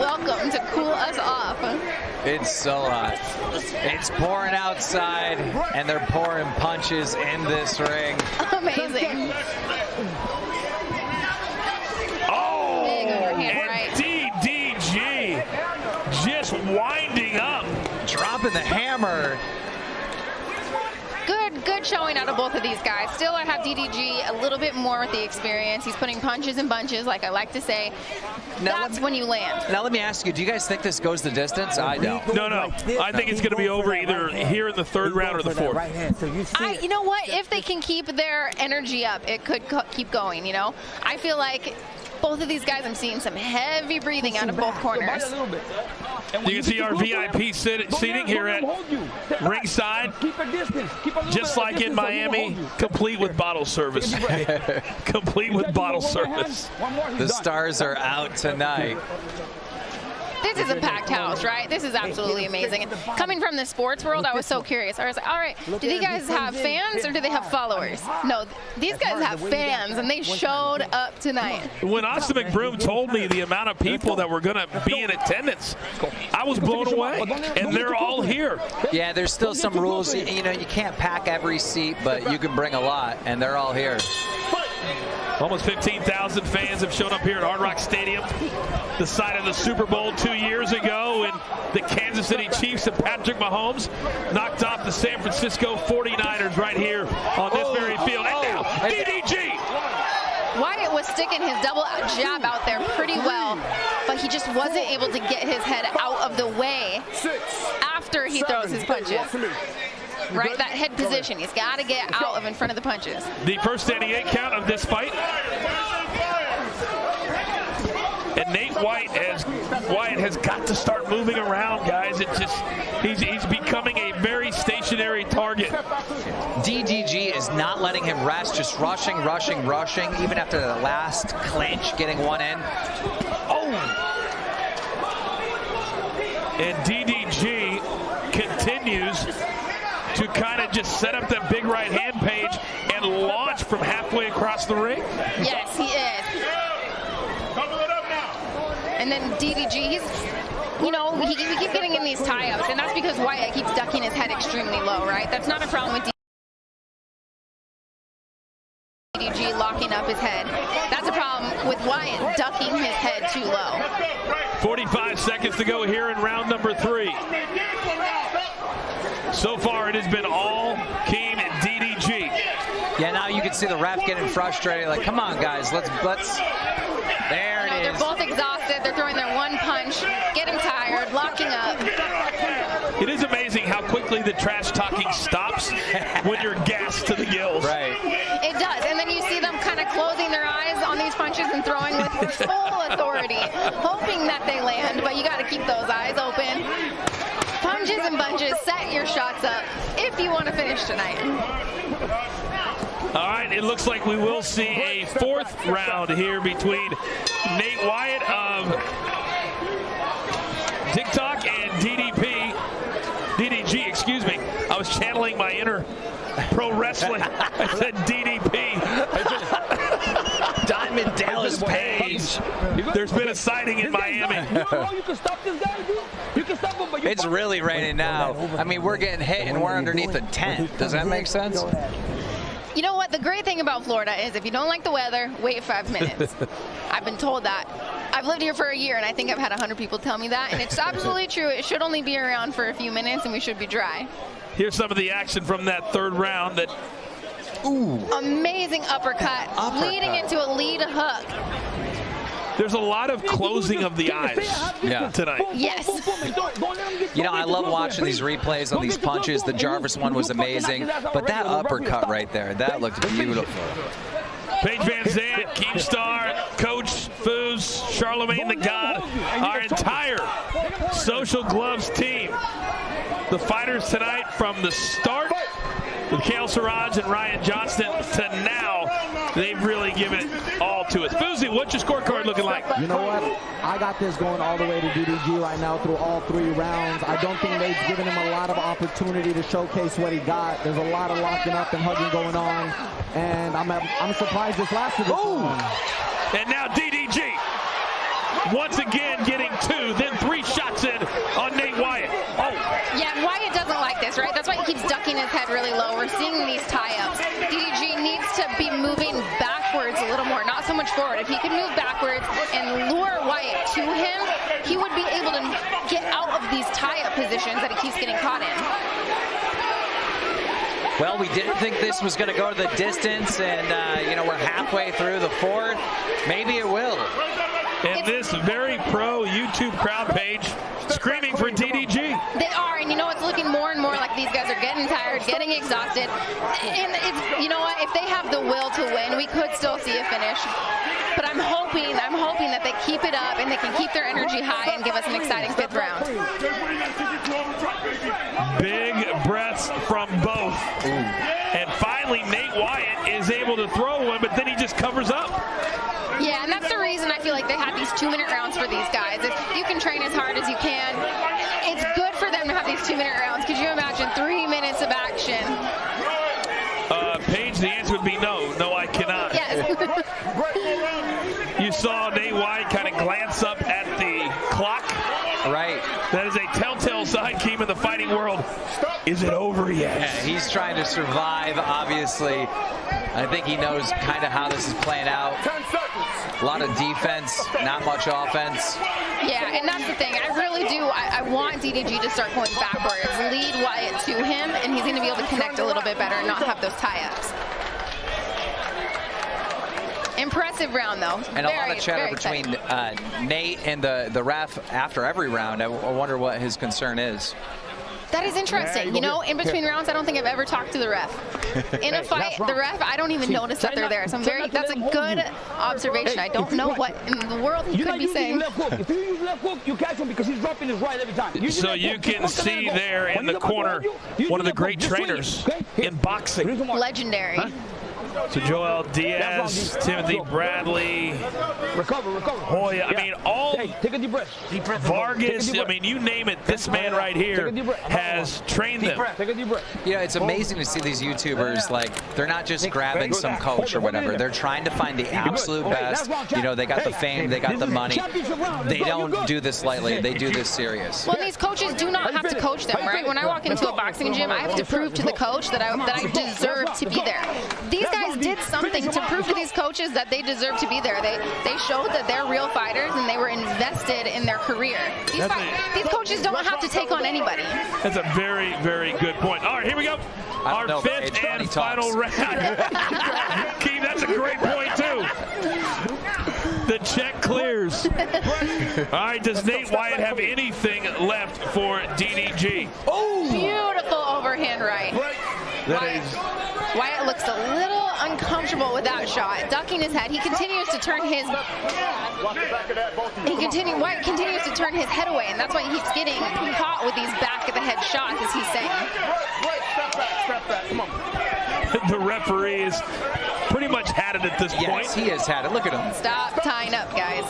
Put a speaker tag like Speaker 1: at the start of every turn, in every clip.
Speaker 1: welcome to cool us off.
Speaker 2: It's so hot. It's pouring outside, and they're pouring punches in this ring.
Speaker 1: Amazing.
Speaker 3: Oh,
Speaker 1: Big overhand
Speaker 3: and
Speaker 1: right.
Speaker 3: DDG just winding up.
Speaker 2: Dropping the hammer.
Speaker 1: Good showing out of both of these guys. Still, I have DDG a little bit more with the experience. He's putting punches in bunches, like I like to say. That's when you land.
Speaker 2: Now let me ask you, do you guys think this goes the distance? I don't.
Speaker 3: No. I think it's going to be over either here in the third round or the fourth.
Speaker 1: You know what? If they can keep their energy up, it could keep going, you know? I feel like both of these guys, I'm seeing some heavy breathing out of both corners.
Speaker 3: You can see our VIP seating here at ringside, just like in Miami, complete with bottle service. Complete with bottle service.
Speaker 2: The stars are out tonight.
Speaker 1: This is a packed house, right? This is absolutely amazing. And coming from the sports world, I was so curious. I was like, all right, do these guys have fans or do they have followers? No, these guys have fans, and they showed up tonight.
Speaker 3: When Austin McBroom told me the amount of people that were going to be in attendance, I was blown away, and they're all here.
Speaker 2: Yeah, there's still some rules. You know, you can't pack every seat, but you can bring a lot, and they're all here.
Speaker 3: Almost 15,000 fans have shown up here at Hard Rock Stadium, the site of the Super Bowl 2 years ago, and the Kansas City Chiefs and Patrick Mahomes knocked off the San Francisco 49ers right here on this very field. And now, DDG!
Speaker 1: Wyatt was sticking his double jab out there pretty well, but he just wasn't able to get his head out of the way after he throws his punches. Right, that head position. He's got to get out of in front of the punches.
Speaker 3: The first standing 8 count of this fight. And Nate Wyatt has got to start moving around, guys. It's just he's becoming a very stationary target.
Speaker 2: DDG is not letting him rest, just rushing, even after the last clinch, getting one in.
Speaker 3: Oh! And DDG continues to kind of just set up that big right hand page and launch from halfway across the ring.
Speaker 1: Yes, he is. And then DDG, we keep getting in these tie-ups, and that's because Wyatt keeps ducking his head extremely low, right? That's not a problem with DDG locking up his head. That's a problem with Wyatt ducking his head too low.
Speaker 3: 45 seconds to go here in round number 3. So far, it has been all Keem and DDG.
Speaker 2: Yeah, now you can see the ref getting frustrated. Like, come on, guys, let's. There it is.
Speaker 1: They're both exhausted. They're throwing their one punch, getting tired, locking up.
Speaker 3: It is amazing how quickly the trash talking stops when you're gassed to the gills.
Speaker 2: Right.
Speaker 1: It does, and then you see them kind of closing their eyes on these punches and throwing with full authority, hoping that they land. But you got to keep those eyes open. Punches and bunches, set your shots up if you want to finish tonight.
Speaker 3: All right, it looks like we will see a 4th round here between Nate Wyatt of TikTok and DDG, excuse me. I was channeling my inner pro wrestling. I said DDP.
Speaker 2: Diamond Dallas Page.
Speaker 3: There's been a sighting in Miami.
Speaker 2: It's really raining now. I mean, we're getting hit and we're underneath a tent. Does that make sense?
Speaker 1: You know what? The great thing about Florida is if you don't like the weather, wait 5 minutes. I've been told that. I've lived here for a year, and I think I've had 100 people tell me that, and it's absolutely true. It should only be around for a few minutes, and we should be dry.
Speaker 3: Here's some of the action from that 3rd round.
Speaker 1: Amazing uppercut, leading into a lead hook.
Speaker 3: There's a lot of closing of the eyes tonight.
Speaker 1: Yes.
Speaker 2: You know, I love watching these replays on these punches. The Jarvis one was amazing, but that uppercut right there, that looked beautiful.
Speaker 3: Paige Van Zandt, Keemstar, Coach Foos, Charlemagne the God, our entire Social Gloves team. The fighters tonight from the start with Kale Siraj and Ryan Johnston to now, they've really given it all to us. Foosy, what's your scorecard looking like?
Speaker 4: You know what? I got this going all the way to DDG right now through all 3 rounds. I don't think they've given him a lot of opportunity to showcase what he got. There's a lot of locking up and hugging going on, and I'm surprised this lasted this long.
Speaker 3: And now DDG. once again getting 2, then 3 shots in on Nate Wyatt. Oh.
Speaker 1: Yeah, Wyatt doesn't like this, right? That's why he keeps ducking his head really low. We're seeing these tie-ups. DDG needs to be moving backwards a little more, not so much forward. If he could move backwards and lure Wyatt to him, he would be able to get out of these tie-up positions that he keeps getting caught in.
Speaker 2: Well, we didn't think this was going to go to the distance, and, you know, we're halfway through the 4th. Maybe it will.
Speaker 3: And this very pro YouTube crowd page screaming for DDG.
Speaker 1: They are, and you know, it's looking more and more like these guys are getting tired, getting exhausted. And it's, you know what, if they have the will to win, we could still see a finish. But I'm hoping that they keep it up and they can keep their energy high and give us an exciting 5th round.
Speaker 3: Big breaths from both. And finally, Nate Wyatt is able to throw one, but then he just covers up.
Speaker 1: Yeah, and that's the reason I feel like they have these 2-minute rounds for these guys. If you can train as hard as you can, it's good for them to have these 2-minute rounds. Could you imagine 3 minutes of action?
Speaker 3: Paige, the answer would be no. No, I cannot.
Speaker 1: Yes.
Speaker 3: You saw Nate Wyatt kind of glance up at the clock.
Speaker 2: Right.
Speaker 3: That is a telltale sign, Keem, in the fighting world. Is it over yet?
Speaker 2: Yeah, he's trying to survive, obviously. I think he knows kind of how this is playing out. A lot of defense, not much offense.
Speaker 1: Yeah, and that's the thing. I really do. I want DDG to start going backwards, lead Wyatt to him, and he's going to be able to connect a little bit better and not have those tie-ups. Impressive round, though.
Speaker 2: And a lot of chatter between Nate and the ref after every round. I wonder what his concern is.
Speaker 1: That is interesting. You know, in between rounds, I don't think I've ever talked to the ref. In a fight, the ref, I don't even notice that they're there. So that's a good observation. I don't know what in the world he could be saying.
Speaker 5: If you use left hook, you catch him because he's dropping his right every time.
Speaker 3: So you can see there in the corner one of the great trainers in boxing.
Speaker 1: Legendary.
Speaker 3: So Joel Diaz, Timothy Bradley, Hoya, I mean, all
Speaker 5: take a deep breath.
Speaker 3: Vargas, I mean, you name it, this man right here has trained them.
Speaker 5: Take a deep breath.
Speaker 2: Yeah, it's amazing to see these YouTubers, like, they're not just grabbing some coach or whatever. They're trying to find the absolute best. You know, they got the fame, they got the money. They don't do this lightly. They do this serious.
Speaker 1: Well, these coaches do not have to coach them, right? When I walk into a boxing gym, I have to prove to the coach that I deserve to be there. These guys did something to prove to these coaches that they deserve to be there. They showed that they're real fighters and they were invested in their career. These coaches don't have to take on anybody.
Speaker 3: That's a very, very good point. All right, here we go. Our 5th and final round. Keith, that's a great point, too. The check clears. All right, does Nate Wyatt have anything left for DDG?
Speaker 1: Oh! Beautiful overhand right. Wyatt looks a little uncomfortable with that shot, ducking his head. He continues to turn his Wyatt continues to turn his head away, and that's why he keeps getting caught with these back of the head shots, as he's saying.
Speaker 5: Step back, come on.
Speaker 3: The referee is pretty much had it at this point.
Speaker 2: Yes, he has had it. Look at him.
Speaker 1: Stop tying up, guys.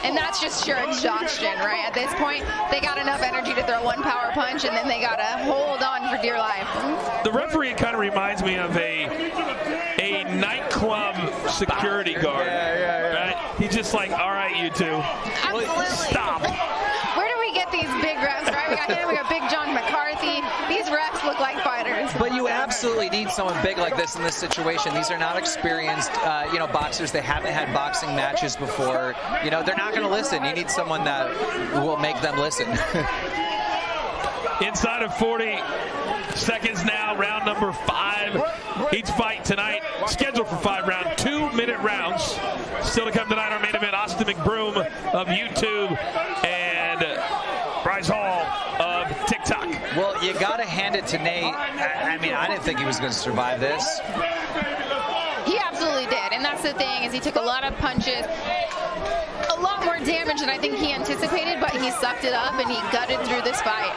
Speaker 1: And that's just sheer exhaustion, right? At this point, they got enough energy to throw one power punch, and then they got to hold on for dear life.
Speaker 3: The referee kind of reminds me of a nightclub security guard. Right? He's just like, all right, you two.
Speaker 1: Absolutely.
Speaker 3: Stop.
Speaker 1: Where do we get these big refs, right? We got him, we got Big John McCarthy. These refs look like fighters.
Speaker 2: But you absolutely need someone big like this in this situation. These are not experienced, you know, boxers. They haven't had boxing matches before. You know, they're not going to listen. You need someone that will make them listen.
Speaker 3: Inside of 40 seconds now, round number 5. Each fight tonight scheduled for 5 rounds, 2-minute rounds. Still to come tonight, our main event, Austin McBroom of YouTube and Bryce Hall of TikTok.
Speaker 2: Well, you got to hand it to Nate. I mean, I didn't think he was going to survive this.
Speaker 1: He absolutely did, and that's the thing, is he took a lot of punches, a lot more damage than I think he anticipated, but he sucked it up and he gutted through this fight.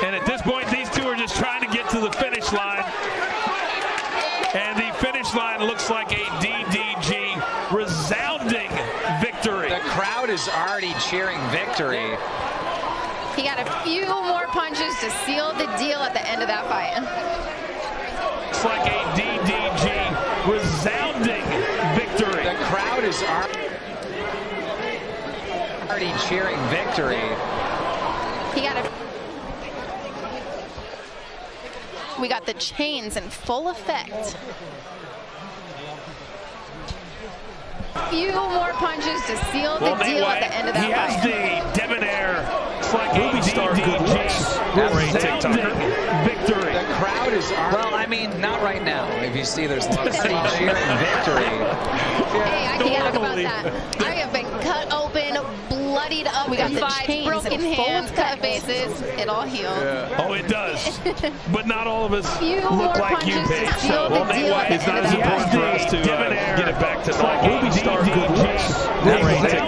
Speaker 3: And at this point, these two are just trying to get to the finish line. And the finish line looks like a DDG resounding victory.
Speaker 2: The crowd is already cheering victory.
Speaker 1: He got a few more punches to seal the deal at the end of that fight.
Speaker 3: It's like a DDG resounding victory.
Speaker 2: The crowd is already... already cheering victory.
Speaker 1: He got a... We got the chains in full effect. Few more punches to seal the deal at the end of that
Speaker 3: He has
Speaker 1: fight.
Speaker 3: the debonair movie star good looks. Great TikToker. Victory.
Speaker 2: The crowd is... Well, I mean, not right now. If you see, there's nobody cheering victory.
Speaker 1: Hey, I can't talk about that. I have been cut open, bloodied up. We got the chains, broken hands, cut faces. It all healed.
Speaker 3: Yeah. Oh, it does. But not all of us
Speaker 1: Few
Speaker 3: look
Speaker 1: more
Speaker 3: like you,
Speaker 1: punches
Speaker 3: Paige.
Speaker 1: to seal the deal at
Speaker 3: It's
Speaker 1: the
Speaker 3: not
Speaker 1: end
Speaker 3: as
Speaker 1: of that
Speaker 3: important for
Speaker 1: fight.
Speaker 3: us to get it back to normal. Movie star good looks.